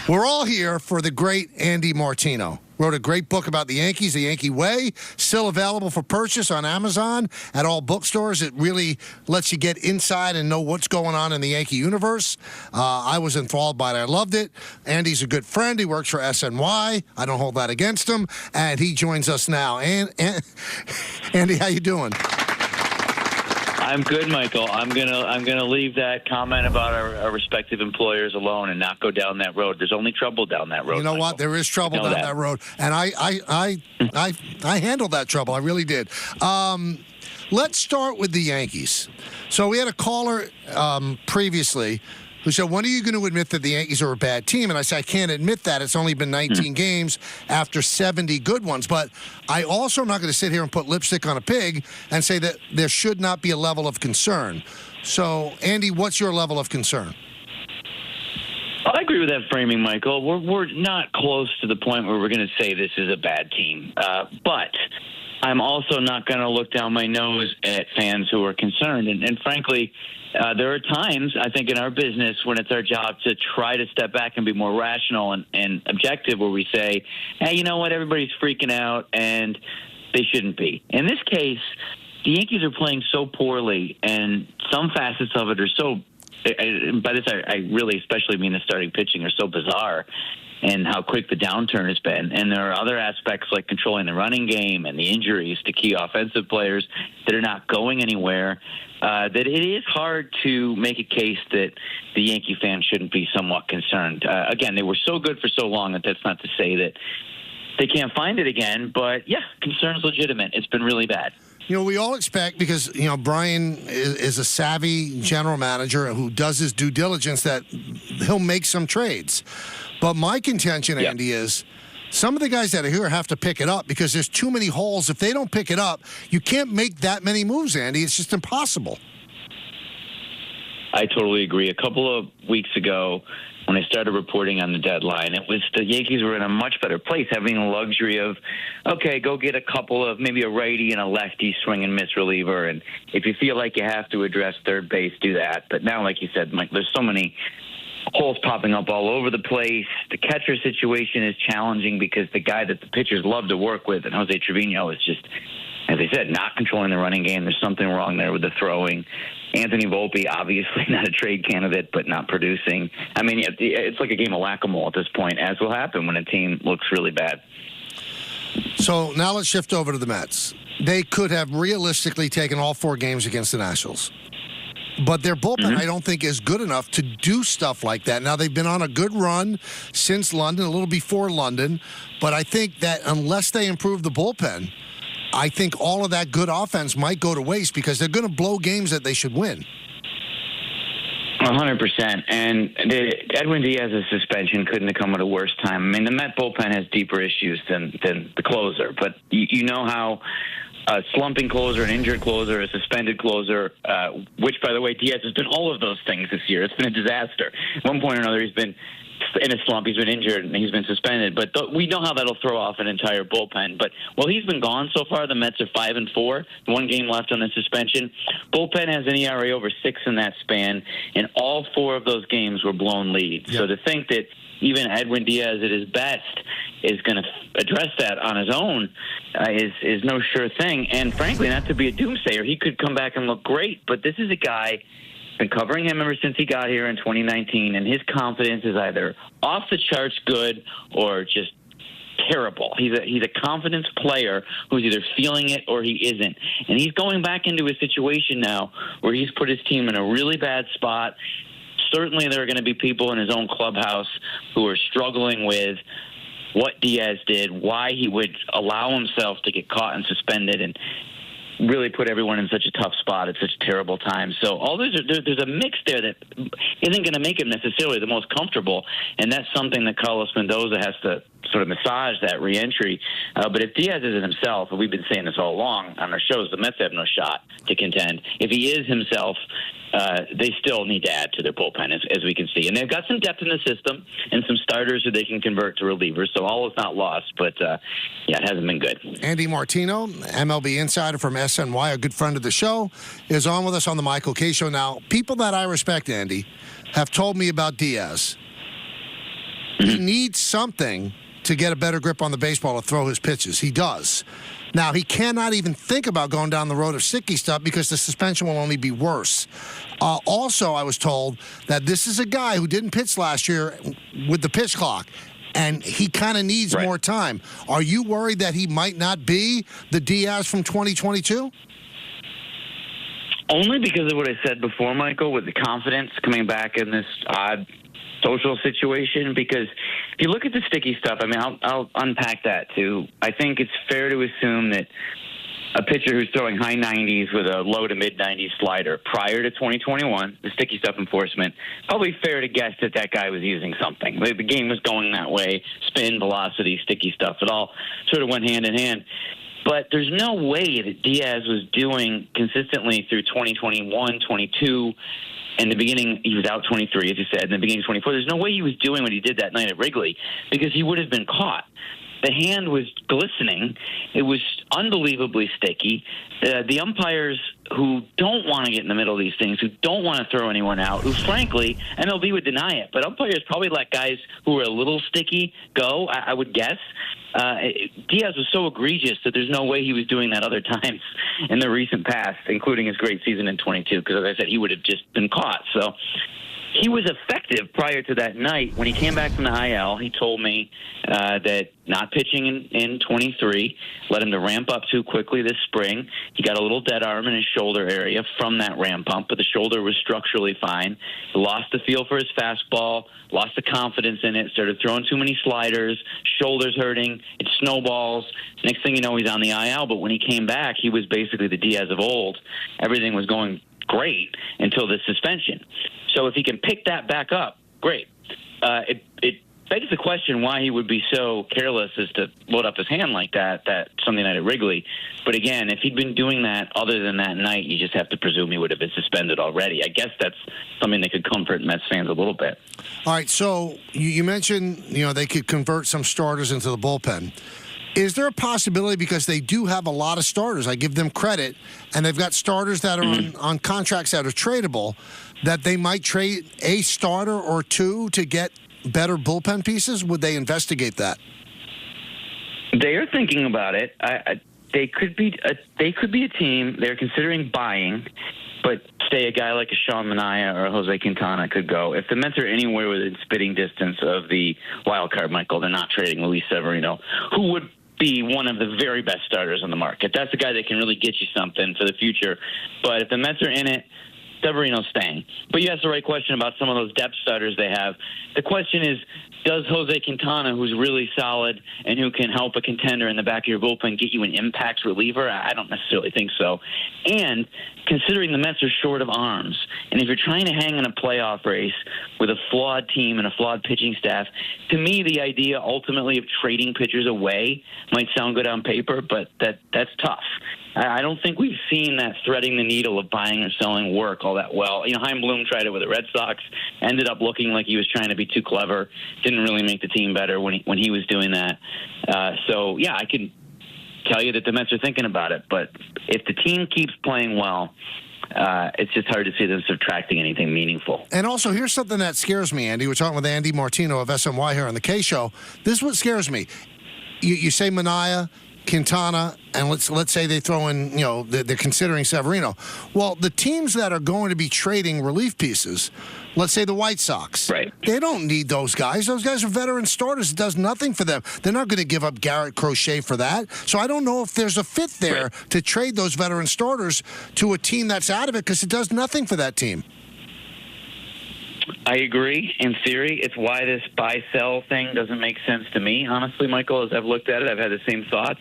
We're all here for the great Andy Martino. Wrote a great book about the Yankees, The Yankee Way, still available for purchase on Amazon, at all bookstores. It really lets you get inside and know what's going on in the Yankee universe. I was enthralled by it. I loved it. Andy's a good friend. He works for SNY. I don't hold that against him. And he joins us now. Andy, how you doing? I'm good, Michael. I'm gonna leave that comment about our respective employers alone and not go down that road. There's only trouble down that road. You know Michael. what? There is trouble down that road, and I handled that trouble. I really did. Let's start with the Yankees. So we had a caller previously who said, when are you going to admit that the Yankees are a bad team? And I said, I can't admit that. It's only been 19 games after 70 good ones. But I also am not going to sit here and put lipstick on a pig and say that there should not be a level of concern. So, Andy, what's your level of concern? I agree with that framing, Michael. We're not close to the point where we're going to say this is a bad team. But I'm also not going to look down my nose at fans who are concerned. And frankly, there are times, I think, in our business when it's our job to try to step back and be more rational and objective, where we say, hey, you know what, everybody's freaking out, and they shouldn't be. In this case, the Yankees are playing so poorly, and some facets of it are so – by this I really especially mean the starting pitching – are so bizarre, and how quick the downturn has been. And there are other aspects like controlling the running game and the injuries to key offensive players that are not going anywhere, that it is hard to make a case that the Yankee fans shouldn't be somewhat concerned. Again, they were so good for so long that that's not to say that they can't find it again. But, yeah, concern's legitimate. It's been really bad. You know, we all expect, because, you know, Brian is a savvy general manager who does his due diligence, that he'll make some trades. But my contention, Andy, is some of the guys that are here have to pick it up, because there's too many holes. If they don't pick it up, you can't make that many moves, Andy. It's just impossible. I totally agree. A couple of weeks ago, when I started reporting on the deadline, it was the Yankees were in a much better place, having the luxury of, okay, go get a couple of maybe a righty and a lefty swing and miss reliever. And if you feel like you have to address third base, do that. But now, like you said, Mike, there's so many holes popping up all over the place. The catcher situation is challenging because the guy that the pitchers love to work with, and Jose Trevino, is just, as I said, not controlling the running game. There's something wrong there with the throwing. Anthony Volpe, obviously not a trade candidate, but not producing. I mean, it's like a game of whack-a-mole at this point, as will happen when a team looks really bad. So now let's shift over to the Mets. They could have realistically taken all 4 games against the Nationals. But their bullpen, I don't think, is good enough to do stuff like that. Now, they've been on a good run since London, a little before London. But I think that unless they improve the bullpen, I think all of that good offense might go to waste, because they're going to blow games that they should win. 100%. And Edwin Diaz's suspension couldn't have come at a worse time. I mean, the Met bullpen has deeper issues than the closer. But you know how a slumping closer, an injured closer, a suspended closer, which, by the way, Diaz has been all of those things this year. It's been a disaster. At one point or another, he's been in a slump, he's been injured, and he's been suspended. But we know how that'll throw off an entire bullpen. But while he's been gone so far, the Mets are 5-4, 1 game left on the suspension. Bullpen has an ERA over 6 in that span, and all 4 of those games were blown leads. Yep. So to think that even Edwin Diaz at his best is going to address that on his own is no sure thing. And frankly, not to be a doomsayer, he could come back and look great. But this is a guy, been covering him ever since he got here in 2019, and his confidence is either off the charts good or just terrible. He's a confidence player who's either feeling it or he isn't. And he's going back into a situation now where he's put his team in a really bad spot. Certainly there are going to be people in his own clubhouse who are struggling with what Diaz did, why he would allow himself to get caught and suspended, and really put everyone in such a tough spot at such a terrible time. So there's a mix there that isn't going to make him necessarily the most comfortable, and that's something that Carlos Mendoza has to sort of massage, that reentry. But if Diaz isn't himself, and we've been saying this all along on our shows, the Mets have no shot to contend. If he is himself, they still need to add to their bullpen, as we can see. And they've got some depth in the system and some starters who they can convert to relievers, so all is not lost. But, yeah, it hasn't been good. Andy Martino, MLB insider from SNY, a good friend of the show, is on with us on the Michael K. Show. Now, people that I respect, Andy, have told me about Diaz. He needs something to get a better grip on the baseball to throw his pitches. He does. Now, he cannot even think about going down the road of sticky stuff because the suspension will only be worse. Also, I was told that this is a guy who didn't pitch last year with the pitch clock, and he kind of needs more time. Are you worried that he might not be the Diaz from 2022? Only because of what I said before, Michael, with the confidence coming back in this odd social situation. Because if you look at the sticky stuff, I mean, I'll unpack that too. I think it's fair to assume that a pitcher who's throwing high 90s with a low to mid 90s slider prior to 2021, the sticky stuff enforcement, probably fair to guess that that guy was using something. The game was going that way, spin, velocity, sticky stuff. It all sort of went hand in hand. But there's no way that Diaz was doing consistently through 2021, 22, and the beginning, he was out 23, as you said, in the beginning of 24. There's no way he was doing what he did that night at Wrigley because he would have been caught. The hand was glistening. It was unbelievably sticky. The umpires who don't want to get in the middle of these things, who don't want to throw anyone out, who frankly, MLB would deny it, but umpires probably let guys who are a little sticky go, I would guess. Diaz was so egregious that there's no way he was doing that other times in the recent past, including his great season in 22, because as I said, he would have just been caught. So he was effective prior to that night. When he came back from the IL, he told me that not pitching in 23 led him to ramp up too quickly this spring. He got a little dead arm in his shoulder area from that ramp up, but the shoulder was structurally fine. He lost the feel for his fastball, lost the confidence in it, started throwing too many sliders, shoulders hurting, it snowballs. Next thing you know, he's on the IL, but when he came back, he was basically the Diaz of old. Everything was going great until this suspension. So if he can pick that back up, great. It begs the question why he would be so careless as to load up his hand like that Sunday night at Wrigley. But again, if he'd been doing that other than that night, you just have to presume he would have been suspended already. I guess that's something that could comfort Mets fans a little bit. All right, so you mentioned, they could convert some starters into the bullpen. Is there a possibility, because they do have a lot of starters, I give them credit, and they've got starters that are on contracts that are tradable, that they might trade a starter or two to get better bullpen pieces? Would they investigate that? They are thinking about it. They could be a team. They're considering buying, but say a guy like a Sean Manaea or a Jose Quintana could go. If the Mets are anywhere within spitting distance of the wild card, Michael, they're not trading Luis Severino, who would be one of the very best starters on the market. That's a guy that can really get you something for the future. But if the Mets are in it, Severino's staying. But you asked the right question about some of those depth starters they have. The question is, does Jose Quintana, who's really solid and who can help a contender in the back of your bullpen, get you an impact reliever? I don't necessarily think so. And considering the Mets are short of arms, and if you're trying to hang in a playoff race with a flawed team and a flawed pitching staff, to me the idea ultimately of trading pitchers away might sound good on paper, but that's tough. I don't think we've seen that threading the needle of buying or selling work all that well. Chaim Bloom tried it with the Red Sox, ended up looking like he was trying to be too clever, didn't really make the team better when he was doing that. So, yeah, I can tell you that the Mets are thinking about it. But if the team keeps playing well, it's just hard to see them subtracting anything meaningful. And also, here's something that scares me, Andy. We're talking with Andy Martino of SNY here on the K Show. This is what scares me. You say Manaea, Quintana, and let's say they throw in, they're considering Severino. Well, the teams that are going to be trading relief pieces, let's say the White Sox, right? They don't need those guys. Those guys are veteran starters. It does nothing for them. They're not going to give up Garrett Crochet for that. So I don't know if there's a fit there to trade those veteran starters to a team that's out of it, because it does nothing for that team. I agree. In theory, it's why this buy-sell thing doesn't make sense to me, honestly, Michael. As I've looked at it, I've had the same thoughts.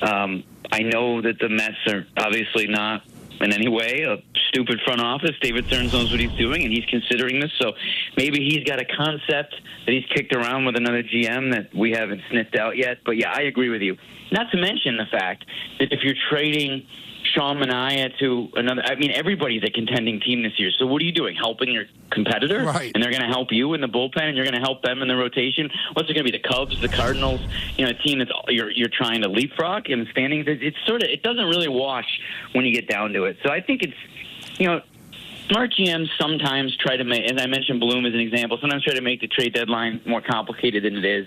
I know that the Mets are obviously not in any way a stupid front office. David Stearns knows what he's doing, and he's considering this. So maybe he's got a concept that he's kicked around with another GM that we haven't sniffed out yet. But, yeah, I agree with you. Not to mention the fact that if you're trading Sean Manaea to another, everybody's a contending team this year. So what are you doing? Helping your competitor? Right. And they're going to help you in the bullpen, and you're going to help them in the rotation? What's it going to be, the Cubs, the Cardinals, a team that's you're trying to leapfrog in the standings? It doesn't really wash when you get down to it. So I think it's, Smart GMs sometimes try to make, as I mentioned Bloom as an example, sometimes try to make the trade deadline more complicated than it is.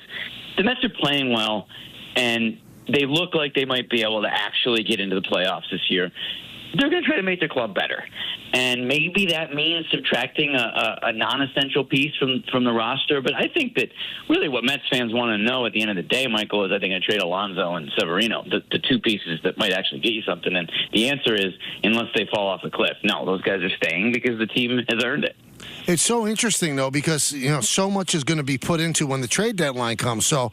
The Mets are playing well, and they look like they might be able to actually get into the playoffs this year. They're going to try to make their club better. And maybe that means subtracting a non-essential piece from the roster. But I think that really what Mets fans want to know at the end of the day, Michael, is I think I trade Alonso and Severino, the two pieces that might actually get you something. And the answer is, unless they fall off a cliff. No, those guys are staying because the team has earned it. It's so interesting, though, because, so much is going to be put into when the trade deadline comes. So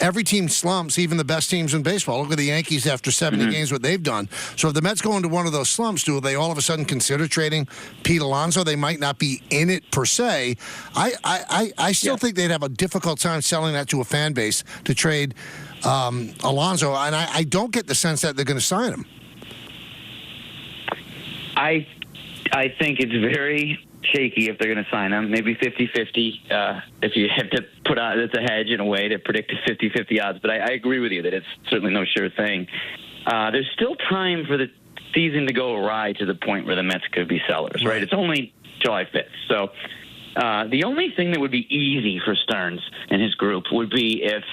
every team slumps, even the best teams in baseball. Look at the Yankees after 70 games, what they've done. So if the Mets go into one of those slumps, do they all of a sudden consider trading Pete Alonso? They might not be in it per se. I still think they'd have a difficult time selling that to a fan base to trade Alonso, and I don't get the sense that they're going to sign him. I think it's very shaky if they're going to sign him. Maybe 50-50 if you have to put out it's a hedge in a way to predict a 50-50 odds. But I agree with you that it's certainly no sure thing. There's still time for the season to go awry to the point where the Mets could be sellers, right? It's only July 5th. So the only thing that would be easy for Stearns and his group would be if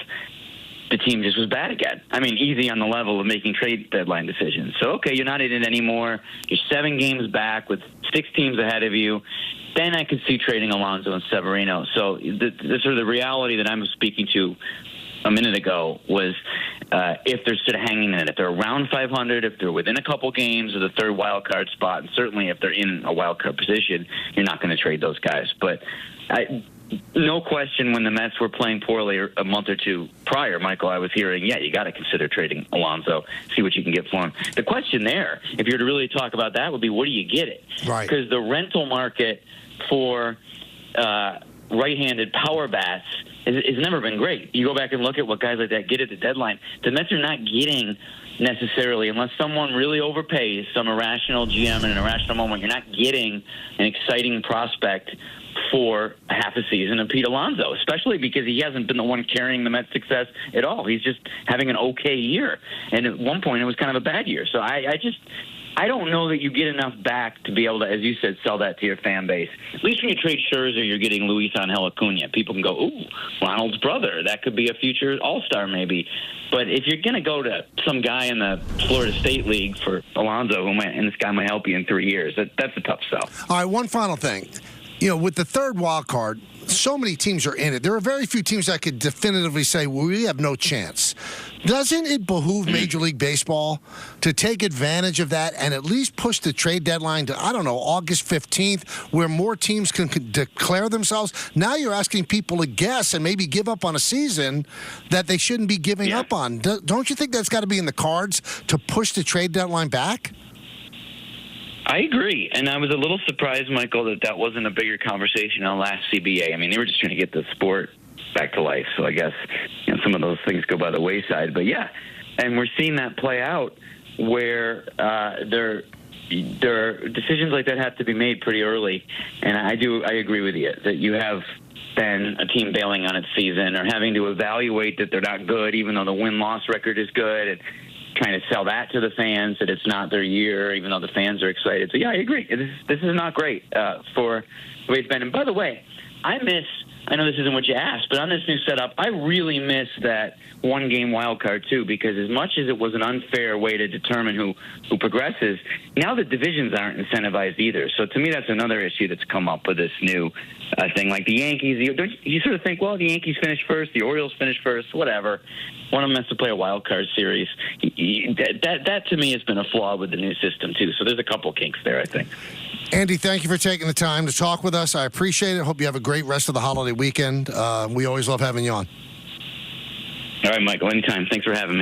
the team just was bad again. I mean, easy on the level of making trade deadline decisions. So, okay, you're not in it anymore. You're 7 games back with 6 teams ahead of you. Then I could see trading Alonso and Severino. So the sort of the reality that I'm speaking to a minute ago was if they're sort of hanging in it, if they're around 500, if they're within a couple games of the third wild card spot, and certainly if they're in a wild card position, you're not going to trade those guys. But no question, when the Mets were playing poorly a month or two prior, Michael, I was hearing, you got to consider trading Alonso, see what you can get for him. The question there, if you're to really talk about that, would be, what do you get it? Right. Because the rental market for right-handed power bats has never been great. You go back and look at what guys like that get at the deadline. The Mets are not getting necessarily, unless someone really overpays, some irrational GM in an irrational moment, you're not getting an exciting prospect for half a season of Pete Alonso, especially because he hasn't been the one carrying the Mets' success at all. He's just having an okay year. And at one point, it was kind of a bad year. So I don't know that you get enough back to be able to, as you said, sell that to your fan base. At least when you trade Scherzer, you're getting Luis Angel Acuna. People can go, ooh, Ronald's brother. That could be a future all-star maybe. But if you're going to go to some guy in the Florida State League for Alonso, and this guy might help you in 3 years, that's a tough sell. All right, one final thing. With the third wild card, so many teams are in it. There are very few teams that could definitively say, well, we have no chance. Doesn't it behoove Major League Baseball to take advantage of that and at least push the trade deadline to, August 15th, where more teams can declare themselves? Now you're asking people to guess and maybe give up on a season that they shouldn't be giving up on. Don't you think that's got to be in the cards to push the trade deadline back? I agree, and I was a little surprised, Michael, that wasn't a bigger conversation on last CBA. I mean, they were just trying to get the sport back to life, so I guess some of those things go by the wayside. But and we're seeing that play out where there are decisions like that have to be made pretty early, and I agree with you that you have been a team bailing on its season or having to evaluate that they're not good, even though the win-loss record is good, and trying to sell that to the fans that it's not their year, even though the fans are excited. So, I agree. This is not great for the way it's been. And by the way, I know this isn't what you asked, but on this new setup, I really miss that one-game wild card, too, because as much as it was an unfair way to determine who progresses, now the divisions aren't incentivized either. So, to me, that's another issue that's come up with this new thing. Like the Yankees, you sort of think, well, the Yankees finished first, the Orioles finished first, whatever. One of them has to play a wild card series. That to me has been a flaw with the new system too. So there's a couple kinks there, I think. Andy, thank you for taking the time to talk with us. I appreciate it. Hope you have a great rest of the holiday weekend. We always love having you on. All right, Michael. Anytime. Thanks for having me.